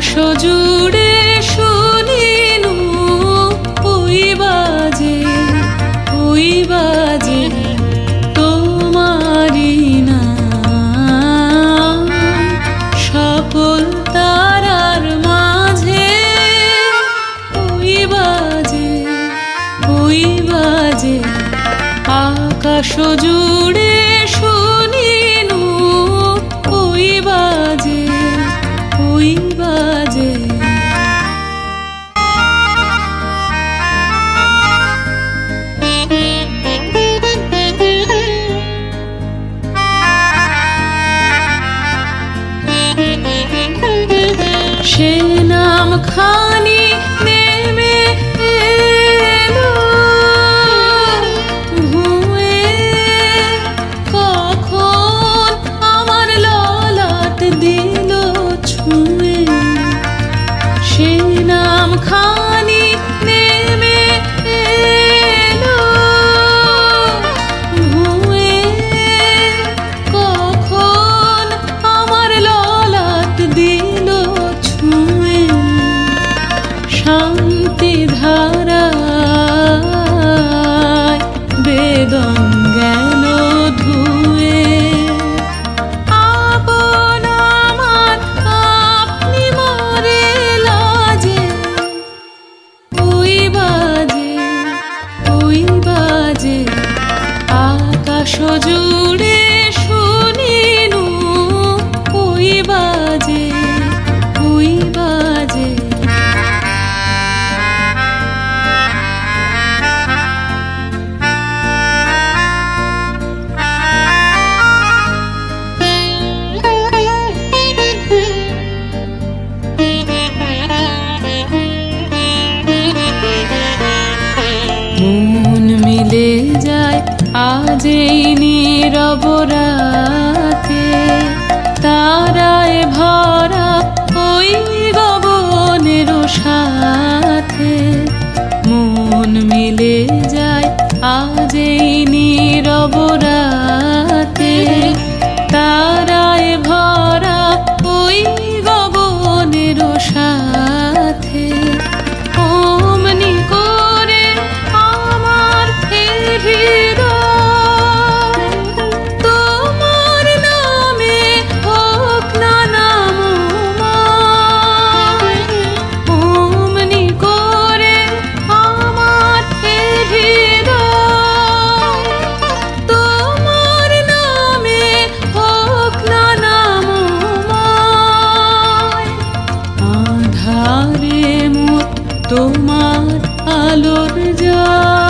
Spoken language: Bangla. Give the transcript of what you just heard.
আকাশ জুড়ে শুনিনু ওই বাজে তোমারি নাম সকল তারার মাঝে ওই বাজে আকাশ জুড়ে শুনিনু ওই বাজে সে নাম খানি নেমে এলো ভুঁয়ে কখন আমার ললাট দিল ছুঁয়ে সে নাম খানি নেমে এলো ভুঁয়ে কখন আমার ললাট দিল ছুঁয়ে শান্তি ধারায় বেদন গেল ধুয়ে আপন আমার আপনি মরে লাজে ওই বাজে আকাশ জুড়ে শুনিনু ওই বাজে মন মিলে যায় আজ এই নীরব রাতে তারায় ভরা ওই গগনের সাথে মন মিলে যায় আজ এই নীরব রাতে তারায় ভরা ওই গগনের সাথে অমনি করে আমার হৃদয় তোমার নামে হোক না নামময় অমনি করে আমার হৃদয় তোমার নামে হোক না নামময় আধারে মোর তোমার আলোর জয়।